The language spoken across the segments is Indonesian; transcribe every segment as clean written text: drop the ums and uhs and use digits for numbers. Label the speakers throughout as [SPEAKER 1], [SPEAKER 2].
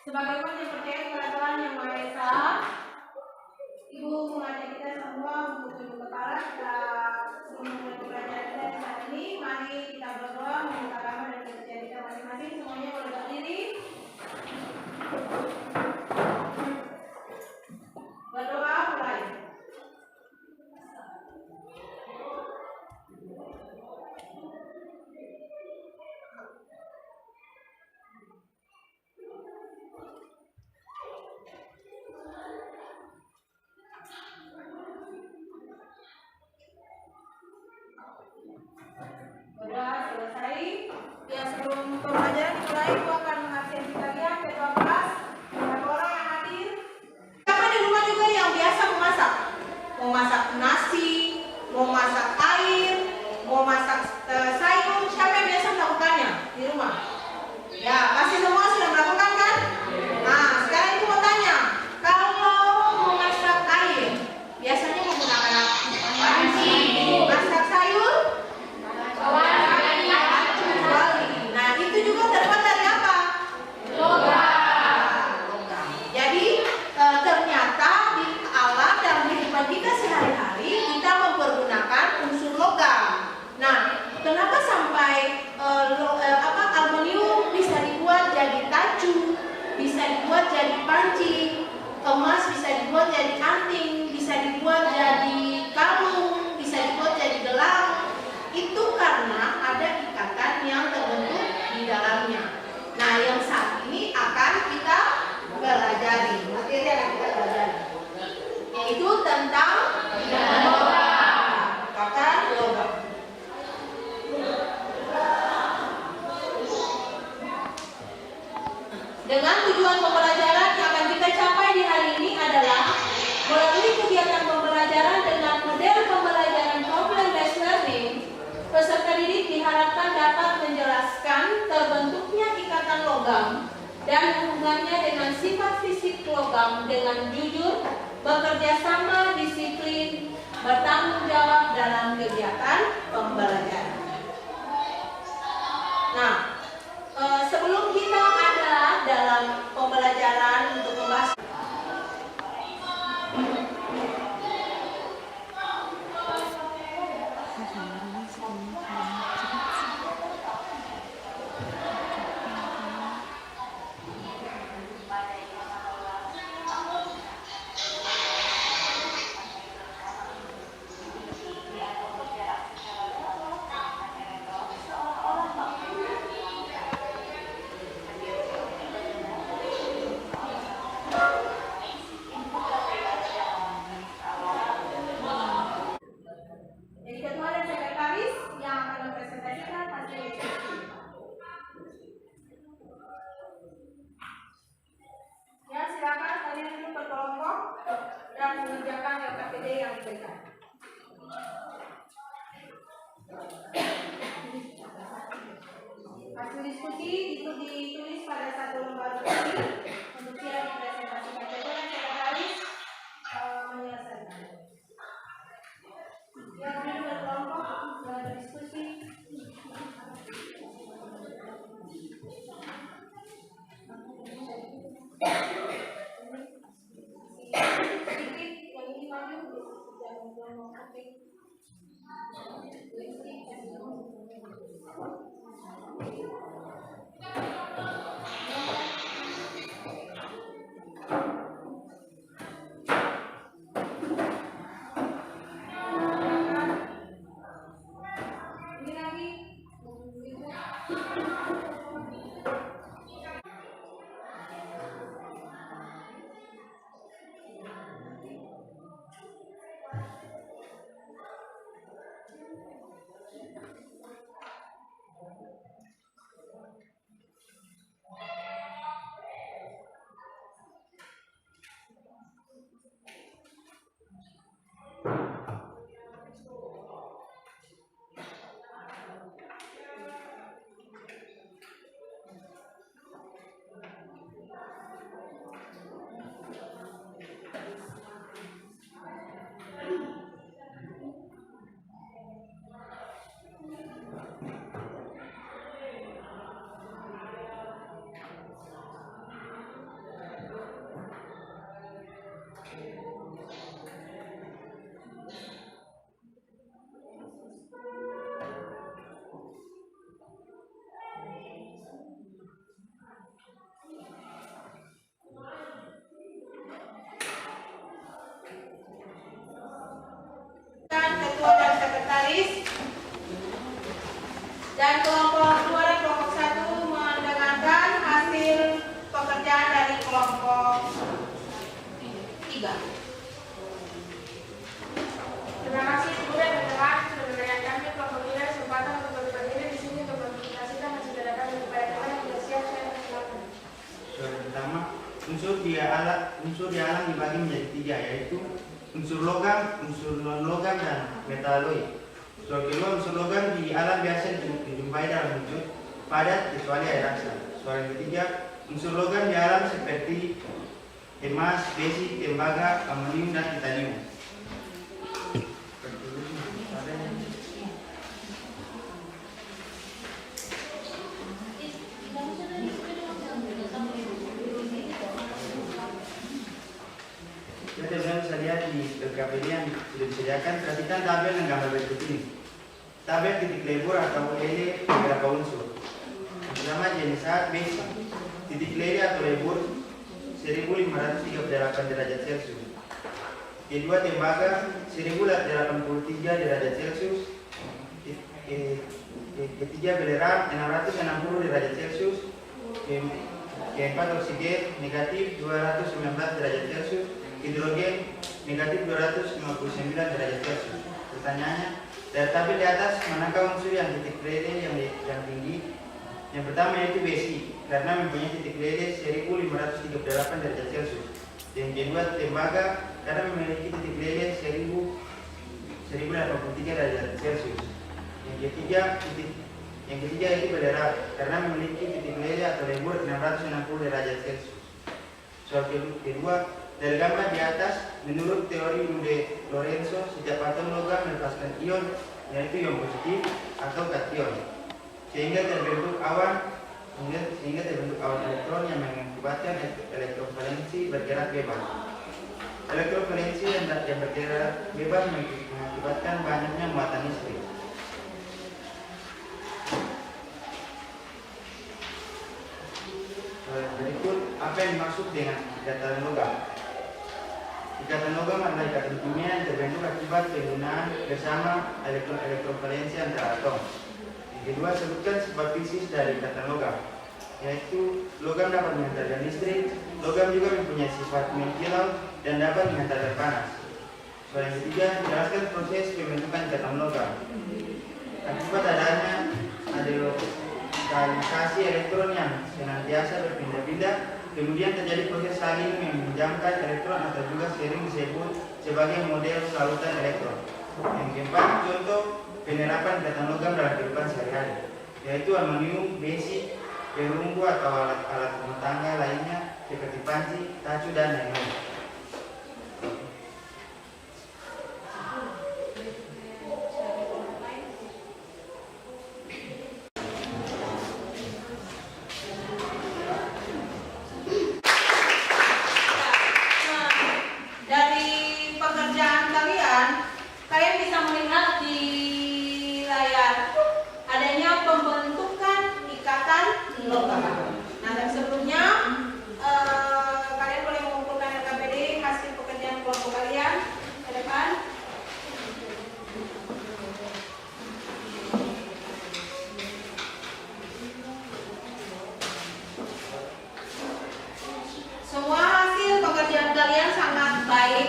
[SPEAKER 1] Sebagaimana yang percaya kepada Tuhan Yang Maha Esa, Ibu mengajak kita semua untuk tunduk kepala. Kita sebelum memulai pembelajaran kita di saat ini, mari kita berdoa meminta agama dan kepercayaan kita masing-masing. Semuanya boleh berdiri. Berdoa mulai. Sudah selesai. Ya, sebelum pembelajaran dimulai, Ibu akan mengabsensi kalian ketua kelas, beberapa orang yang hadir. Siapa di rumah juga yang biasa memasak? Mau masak nasi, mau masak air, mau masak sayur, siapa yang biasa melakukannya di rumah? Ya, pasti semua sudah melakukan kan? Nah, sekarang Ibu mau tanya, kalau mau masak air, biasanya menggunakan apa? Panci. Masak sayur? Nah, itu juga terbuat dari apa? Logam. Jadi ternyata di alam dalam kehidupan kita sehari-hari kita mempergunakan unsur logam. Nah, kenapa sampai aluminium bisa dibuat jadi tacu, bisa dibuat jadi panci, emas bisa dibuat jadi anting, bisa dibuat jadi kalung, bisa dibuat jadi gelang? Itu karena ada ikatan yang terbentuk di dalamnya. Nah, yang saat ini akan kita pelajari, materi yang akan kita pelajari, yaitu tentang ikatan logam. Dengan tujuan pembelajaran yang akan kita capai di hari ini adalah melalui kegiatan pembelajaran dengan model pembelajaran problem-based learning, peserta didik diharapkan dapat menjelaskan terbentuknya ikatan logam dan hubungannya dengan sifat fisik logam dengan jujur, bekerja sama, disiplin, bertanggung jawab dalam kegiatan pembelajaran. Nah, sebelum kita ada dalam pembelajaran untuk membahas hasil diskusi itu ditulis pada satu lembar buku untuk siap dipresentasikan. Coba yang sekretaris menyelesaikan. Ya, kami berkelompok berdiskusi. Sedikit yang ini maju, jangan mau ketik. Dan kelompok 2 dan kelompok 1 mendengarkan hasil pekerjaan dari kelompok 3.
[SPEAKER 2] Terima kasih Ibu dan teman-teman sudah memberikan kami kelompok 3 kesempatan untuk berbagi di sini untuk mempresentasikan hasil data kami kepada teman yang sudah siap. Saya persilakan.
[SPEAKER 3] Soal pertama, unsur di alam dibagi menjadi 3, yaitu unsur logam, unsur non-logam, dan metaloid. Soal kedua, unsur logam di alam biasa dijumpai dalam wujud padat kecuali air raksa. Soal yang ketiga, unsur logam di alam seperti emas, besi, tembaga, aluminium, dan titanium. Teman-teman bisa lihat di LKPD yang sudah disediakan, perhatikan tabel yang gambar berikut ini. Tabel titik lebur atau lele beberapa unsur. Yang pertama jenis A, besi. Titik lele atau lebur 1538 derajat Celcius. Kedua tembaga 1083 derajat Celcius. Ketiga belerang 660 derajat Celcius. Keempat oksigen negatif 219 derajat Celcius. Hidrogen negatif 259 derajat Celcius. Pertanyaannya, dari tabel di atas manakah unsur yang titik lele yang tinggi? Yang pertama yaitu besi, karena mempunyai titik lele 1538 derajat Celcius. Yang kedua tembaga, karena memiliki titik lele 1083 derajat Celcius. Yang ketiga yaitu belerang, karena memiliki titik lele atau lebur 660 derajat Celcius. Soal kedua, dari gambar di atas, menurut teori De Lorenzo, setiap atom logam melepaskan ion, yaitu ion positif atau kation, sehingga terbentuk awan elektron yang mengakibatkan elektrovalensi bergerak bebas. Elektrovalensi yang bergerak bebas mengakibatkan banyaknya muatan listrik. Berikut apa yang dimaksud dengan ikatan logam? Ikatan logam adalah ikatan kimia yang terbentuk akibat penggunaan bersama elektrovalensi antara atom. Yang kedua, sebutkan sifat fisis dari ikatan logam, yaitu logam dapat menghantarkan listrik, logam juga mempunyai sifat mengkilau dan dapat menghantarkan panas. Soal yang ketiga, jelaskan proses pembentukan ikatan logam. Akibat adanya adenokarisasi elektron yang senantiasa berpindah-pindah, kemudian terjadi proses saling meminjamkan elektron atau juga sering disebut sebagai model salutan elektron. Yang keempat, contoh penerapan ikatan logam dalam kehidupan sehari-hari, yaitu aluminium, besi, perunggu atau alat rumah tangga lainnya seperti panci, tacu, dan lain-lain.
[SPEAKER 1] Nah, dan sebelumnya kalian boleh mengumpulkan LKPD hasil pekerjaan kelompok kalian ke depan. Semua hasil pekerjaan kalian sangat baik,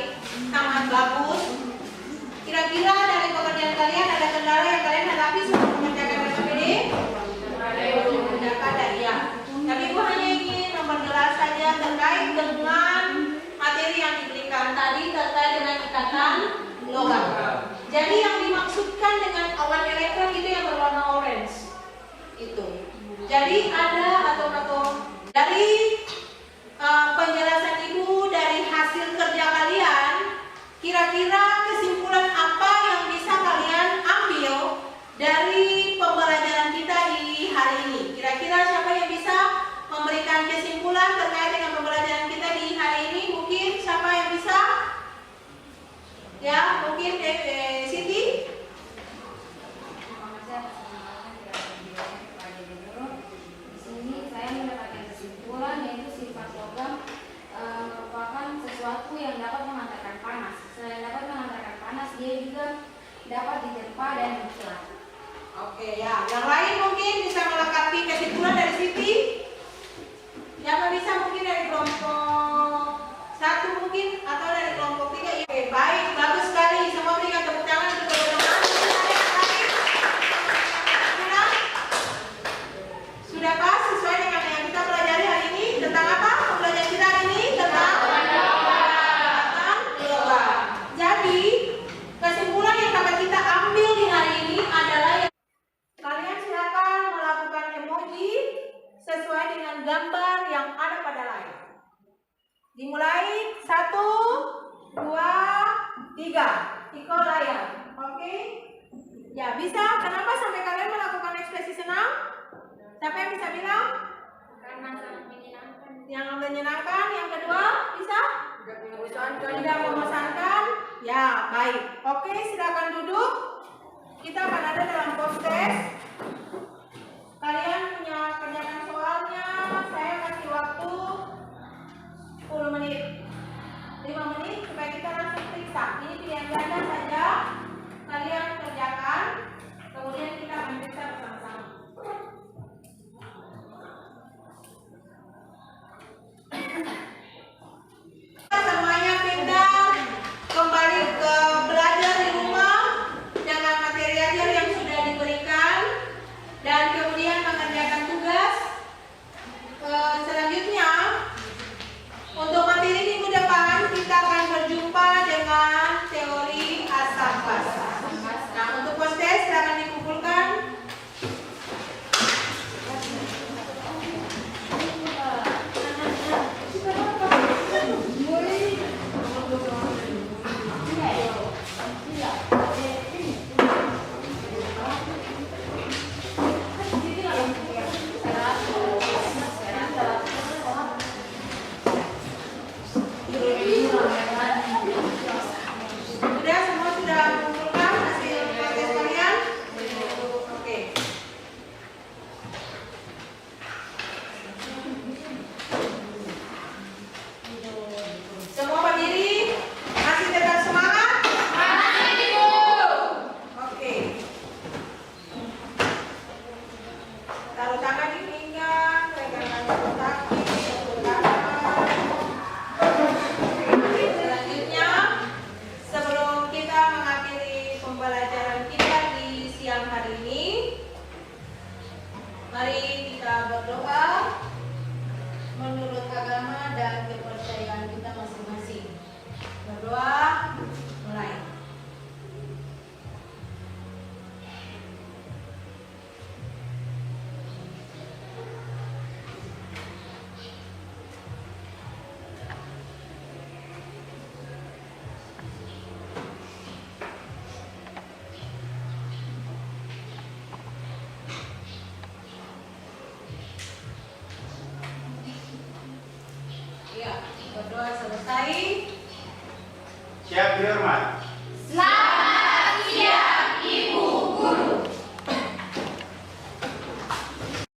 [SPEAKER 1] sangat bagus. Kira-kira dari pekerjaan kalian ada kendala yang kalian hadapi sebelum mengerjakan LKPD? Tapi Ibu hanya ingin memperjelas saja terkait dengan materi yang diberikan tadi terkait dengan ikatan logam. Jadi yang dimaksudkan dengan awan elektron itu yang berwarna orange itu. Jadi ada atau dari penjelasan Ibu dari hasil kerja kalian, kira-kira kesimpulan apa yang bisa kalian ambil dari pembelajaran kita di hari ini? Kira-kira siapa yang bisa memberikan kesimpulan terkait dengan pembelajaran kita di hari ini? Mungkin siapa yang bisa? Ya, mungkin Siti.
[SPEAKER 4] Di sini saya mendapatkan kesimpulan yaitu sifat logam merupakan sesuatu yang dapat mengantarkan panas. Selain dapat mengantarkan panas, dia juga dapat diterpa dan mengkilap.
[SPEAKER 1] Oke ya, yang lain mungkin atau dari kelompok 3? Oke, baik, bagus sekali. Semua berikan tepuk tangan untuk teman-teman. Sudah pas sesuai dengan yang kita pelajari hari ini. Tentang apa? Pembelajaran kita hari ini tentang logam. Jadi kesimpulan yang dapat kita ambil di hari ini adalah kalian silakan melakukan emoji sesuai dengan gambar yang ada pada layar. Dimulai 1, 2, 3. Ikut layar. Oke? Ya, bisa. Kenapa sampai kalian melakukan ekspresi senang? Siapa yang bisa bilang?
[SPEAKER 4] Karena sangat menyenangkan.
[SPEAKER 1] Yang menyenangkan. Yang kedua, bisa? Tidak membosankan. Ya, baik. Oke, silakan duduk. Kita akan ada dalam proses. Kalian punya kerjakan soalnya. Saya kasih waktu 10 menit. 5 menit supaya kita langsung periksa. Ini pilihan ganda saja. Kalian kerjakan. Kemudian kita akan periksa bersama-sama. Semuanya pindah kembali ke belajar di rumah dengan materi ajar yang sudah diberikan dan kemudian mengerjakan tugas. Selanjutnya untuk materi minggu depan kita akan berjumpa dengan teori asam basa. Nah, untuk kontes silakan dikumpulkan. Sudah, semua sudah mengumpulkan hasil kontes kalian? Oke. Semua berdiri, masih tetap semangat? Oke. Taruh tangan di pinggang, pegangkan perut kaki, perut kanan. Selanjutnya, sebelum kita mengakhiri pembelajaran kita di siang hari ini, mari kita berdoa menurut agama dan kepercayaan kita masing-masing. Berdoa, mulai. Ya, berdoa selesai.
[SPEAKER 3] Siap dihormat.